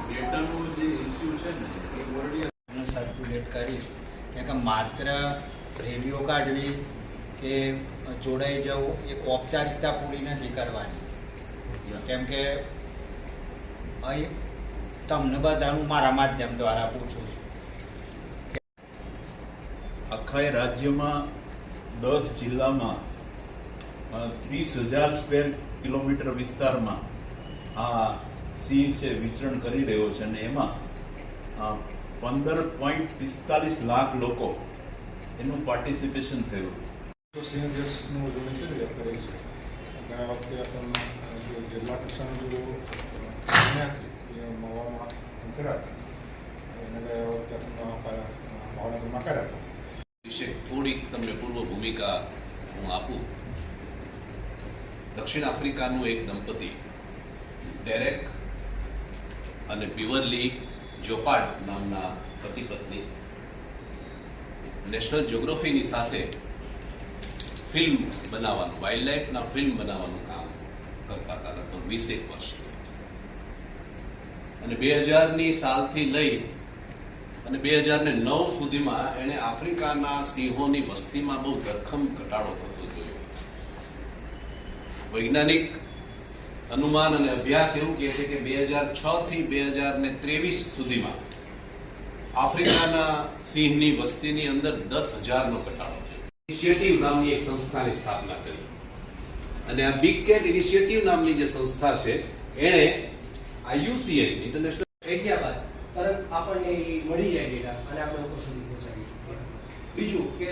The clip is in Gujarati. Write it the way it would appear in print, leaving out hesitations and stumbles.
ડેટાનો જે ઇસ્યુ છે ને એ ઓલરેડી સર્ક્યુલેટ કરીશ કે માત્ર રેલીઓ કાઢવી કે જોડાઈ જવું એક ઔપચારિકતા પૂરી નથી કરવાની, કેમ કે અહીં તમને બધાનું મારા માધ્યમ દ્વારા પૂછું છું. આખા રાજ્યમાં 10 જિલ્લામાં 30,000 સ્ક્વેર કિલોમીટર વિસ્તારમાં આ સિંહ છે વિચરણ કરી રહ્યો છે અને એમાં 15.45 લાખ લોકો એનું પાર્ટિસિપેશન થયું. તો સિંહ દિવસનું ઉજવણી કેવી રીતે કરી છે? ગયા વખતે આપણને જે જિલ્લા કક્ષાનું જો મવામાં કર્યા હતા એને ગયા વખતે આપણને ભાવનગરમાં કર્યા હતા. વિશે થોડીક તમને પૂર્વ ભૂમિકા હું આપું. દક્ષિણ આફ્રિકાનું એક દંપતી ડેરેક અને બિવરલી જોપાર્ડ નામના પતિ પત્ની નેશનલ જ્યોગ્રાફીની સાથે ફિલ્મ બનાવવાનું, વાઇલ્ડ લાઈફના ફિલ્મ બનાવવાનું કામ કરતા હતા લગભગ 20 વર્ષથી. અને 2000ની સાલથી લઈ અને 2009 સુધીમાં એણે આફ્રિકાના સિંહોની વસ્તીમાં બહુ ધરખમ ઘટાડો થતો જોયો. વૈજ્ઞાનિક અનુમાન અને અભ્યાસ એવું કહે છે કે 2006 થી 2023 સુધીમાં આફ્રિકાના સિંહની વસ્તીની અંદર 10,000નો ઘટાડો થયો. ઇનિશિયેટિવ નામની એક સંસ્થાની સ્થાપના કરી અને આ બિગ કેટ ઇનિશિયેટિવ નામની જે સંસ્થા છે એણે IUCN ઇન્ટરનેશનલ ગયા બાદ તરત આપણને મળી જાય ડેટા અને આપણે લોકો સુધી પહોંચાડી શકીએ. બીજું કે